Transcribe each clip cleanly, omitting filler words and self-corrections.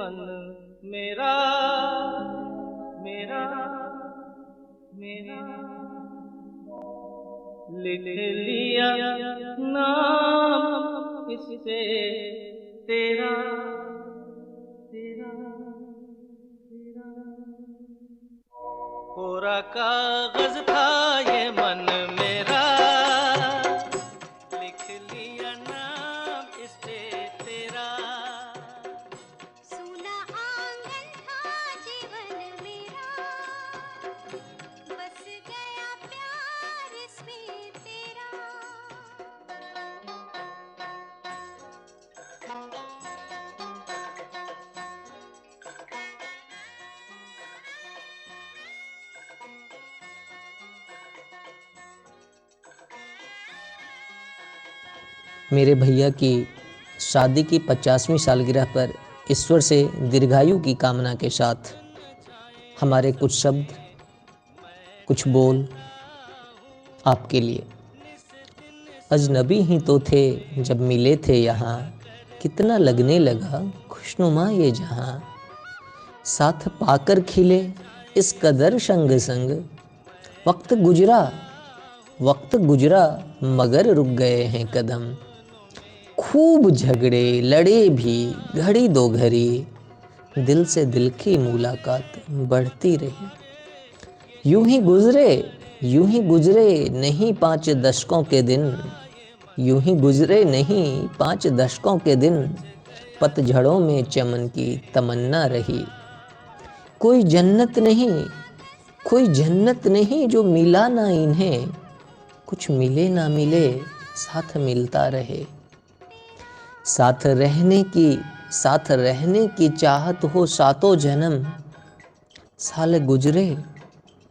मन मेरा मेरा मेरा लिख लिया नाम इस पे तेरा तेरा तेरा कोरा कागज था ये मन मेरा लिख लिया नाम इस पे तेरा सूना आंगन था जीवन मेरा बस गया प्यार इसमें तेरा मेरे भैया की शादी की 50वीं सालगिरह पर ईश्वर से दीर्घायु की कामना के साथ हमारे कुछ शब्द, कुछ बोल आपके लिए। अजनबी ही तो थे जब मिले थे यहाँ, कितना लगने लगा खुशनुमा ये जहाँ। साथ पाकर खिले इस कदर संग संग, वक्त गुजरा मगर रुक गए हैं कदम। खूब झगड़े लड़े भी घड़ी दो घड़ी, दिल से दिल की मुलाकात बढ़ती रही। यूं ही गुजरे नहीं 5 दशकों के दिन, यूं ही गुजरे नहीं 5 दशकों के दिन, पतझड़ों में चमन की तमन्ना रही। कोई जन्नत नहीं जो मिला ना इन्हें, कुछ मिले ना मिले साथ मिलता रहे। साथ रहने की चाहत हो सातों जन्म, साल गुजरे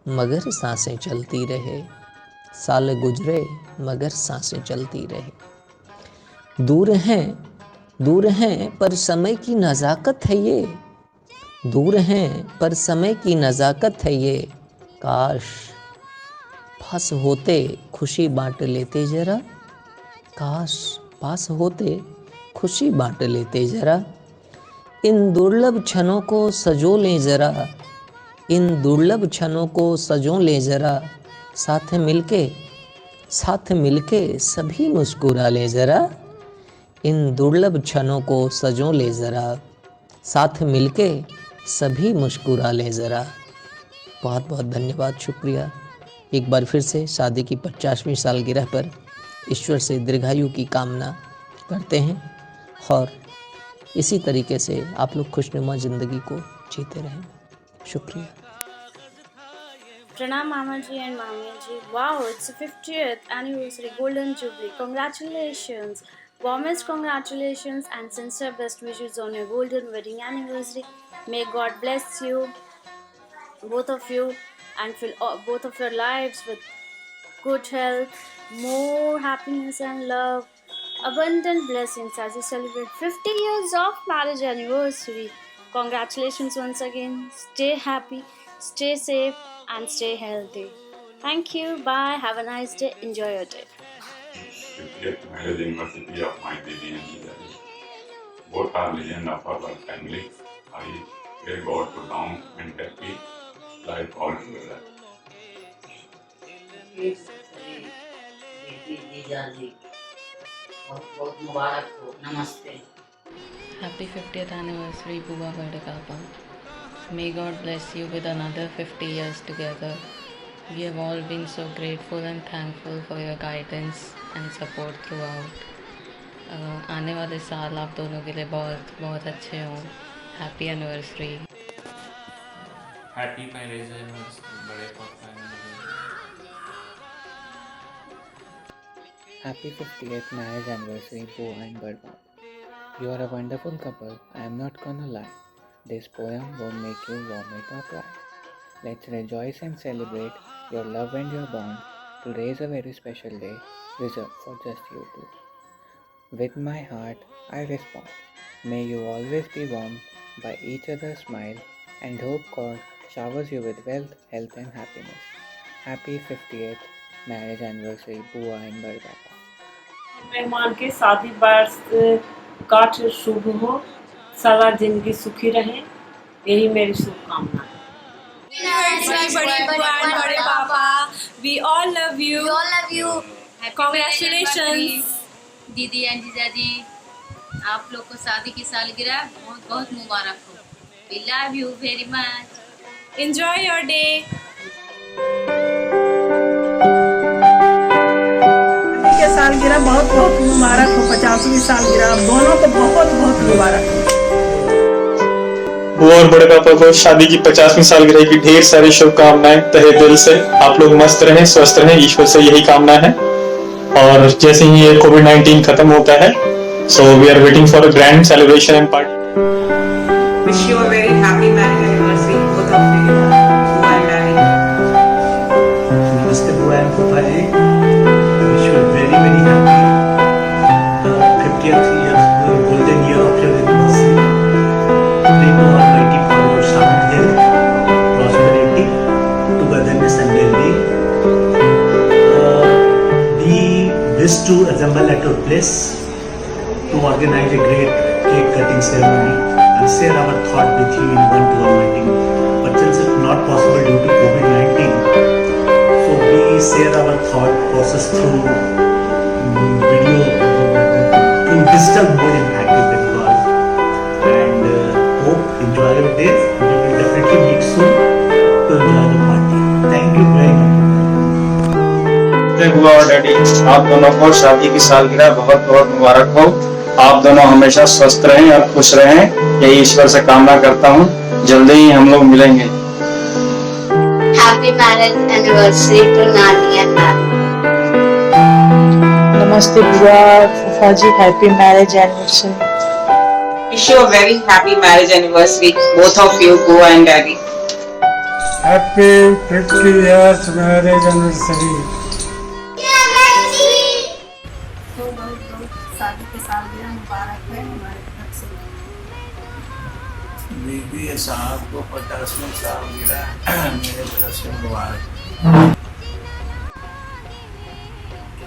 मगर सांसें चलती रहे। साल गुजरे मगर सांसें चलती रहे। दूर हैं पर समय की नज़ाकत है ये, दूर हैं पर समय की नज़ाकत है ये। काश पास होते खुशी बांट लेते जरा, काश पास होते खुशी बांट लेते जरा। इन दुर्लभ क्षणों को सजो लें जरा, इन दुर्लभ क्षणों को सजो लें जरा। साथ मिलके सभी मुस्कुरा लें जरा, इन दुर्लभ क्षणों को सजो लें जरा। साथ मिलके सभी मुस्कुरा लें ज़रा। बहुत बहुत धन्यवाद, शुक्रिया। एक बार फिर से शादी की 50वीं सालगिरह पर ईश्वर से दीर्घायु की कामना करते हैं और इसी तरीके से आप लोग खुशनुमा ज़िंदगी को जीते रहें। शुक्रिया। Pranam Mamaji and Mamaji. Wow, it's the 50th anniversary Golden Jubilee. Congratulations. Warmest congratulations and sincere best wishes on your golden wedding anniversary. May God bless you, both of you, and fill both of your lives with good health, more happiness and love, abundant blessings as you celebrate 50 years of marriage anniversary. Congratulations once again. Stay happy, stay safe, and stay healthy. Thank you. Bye. Have a nice day. Enjoy your day. 50th marriage anniversary of my Didi and Jidari. Both are legend of our family. I pray God to long and happy life all together. बहुत मुबारक हो। नमस्ते। Happy 50th anniversary, Buba Vadakapa. May God bless you with another 50 years together. We have all been so grateful and thankful for your guidance and support throughout. आने वाले साल आप दोनों के लिए बहुत बहुत अच्छे हों. Happy anniversary. Happy marriage anniversary, बड़े पापा and Happy 50th marriage anniversary, Bua and Birdbop. You are a wonderful couple, I am not gonna lie. This poem won't make you vomit or cry. Let's rejoice and celebrate your love and your bond. Today is a very special day, reserved for just you two. With my heart, I respond. May you always be warmed by each other's smile and hope God showers you with wealth, health and happiness. Happy 50th marriage anniversary, Bua and Birdbop. मेहमान के शादी वर्ष काट शुभ हो, सारा जिंदगी सुखी रहे, यही मेरी शुभकामना है। बड़ी बुआ and बड़े पापा, we all love you. Congratulations. दीदी एंड जीजाजी, आप लोग को शादी की सालगिरह बहुत बहुत मुबारक हो। We love you very much. Enjoy your day. शादी की सालगिरह बहुत बहुत मुबारक हो। 50वीं सालगिरह दोनों को बहुत बहुत मुबारक हो। बुआ और बड़े पापा को शादी की 50वीं सालगिरह की ढेर सारी शुभकामनाएं तहे दिल से। आप लोग मस्त रहें, स्वस्थ रहें, ईश्वर से यही कामना है। और जैसे ही ये कोविड-19 खत्म होता है, so we are waiting for a grand celebration and party. Wish you a very happy marriage anniversary, both of you, Bua and Daddy. Namaste Bua and Papa ji. I wish you a very very happy 50th year, golden year of your anniversary. Pray to Almighty for your sound health, prosperity, togetherness and well-being. We wish to assemble at your place to organize a great cake cutting ceremony and share our thought with you in one-to-one meeting. But since it's not possible due to COVID-19, so we share our thought process through video, through digital mode in Active Bengal. And hope enjoy your day. We will definitely meet soon to enjoy the party. Thank you very much. बुआ और daddy, आप दोनों को शादी की सालगिरह बहुत बहुत मुबारक हो। आप दोनों हमेशा स्वस्थ रहें और खुश रहें, यही ईश्वर से कामना करता हूँ। जल्दी ही हम लोग मिलेंगे। Happy marriage anniversary to Nani and Nani. Namaste बुआ, फूफा जी, happy marriage anniversary. Wish you a very happy marriage anniversary, both of you, Bua and Daddy. Happy 50 years marriage anniversary. शादी की सालगिरह मुबारक है हमारे तरफ से। बीबी साहब को 50वीं सालगिरह मेरे तरफ से मुबारक।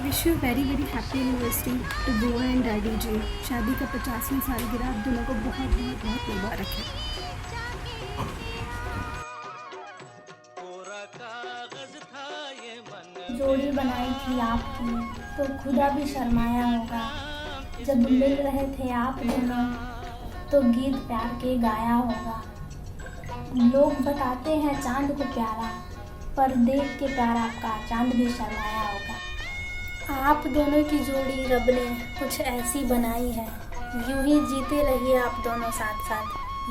Wish you very very happy anniversary to बुआ एंड डैडी जी। शादी का 50वीं सालगिरह आप दोनों को बहुत बहुत बहुत मुबारक है। जोड़ी बनाई थी आपकी तो खुदा भी शर्माया होगा। जब मिल रहे थे आप दोनों तो गीत प्यार के गाया होगा। लोग बताते हैं चांद को प्यारा, पर देख के प्यार आपका चांद भी शर्माया होगा। आप दोनों की जोड़ी रब ने कुछ ऐसी बनाई है, यूं ही जीते रहिए आप दोनों साथ साथ,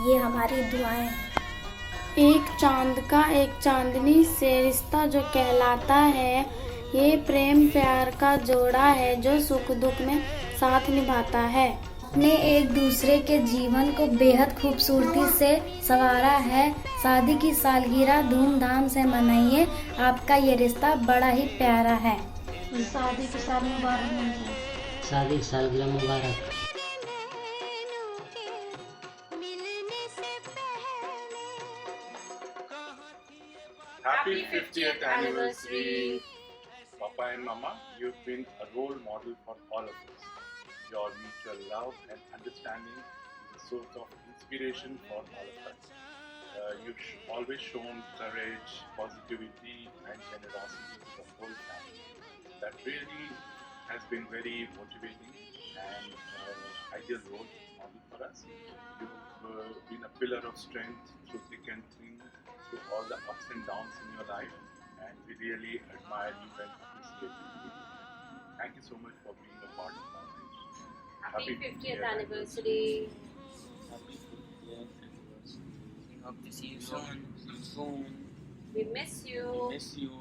ये हमारी दुआएं हैं। एक चांद का एक चांदनी से रिश्ता जो कहलाता है, ये प्रेम प्यार का जोड़ा है जो सुख दुख में साथ निभाता है। ने एक दूसरे के जीवन को बेहद खूबसूरती से संवारा है। शादी की सालगिरह धूमधाम से मनाइए, आपका ये रिश्ता बड़ा ही प्यारा है। शादी की साल मुबारक। शादी की सालगिरह मुबारक। Happy 50th anniversary, Papa and Mama. You've been a role model for all of us. Your mutual love and understanding is a source of inspiration for all of us. You've always shown courage, positivity, and generosity to the whole family. That really has been very motivating and ideal role model for us. You've been a pillar of strength through thick and thin, through all the ups and downs in your life, and we really admire you and appreciate you. Thank you so much for being a part of our life. Happy 50th anniversary. Happy 50th anniversary. We hope to see you soon. We miss you. We miss you.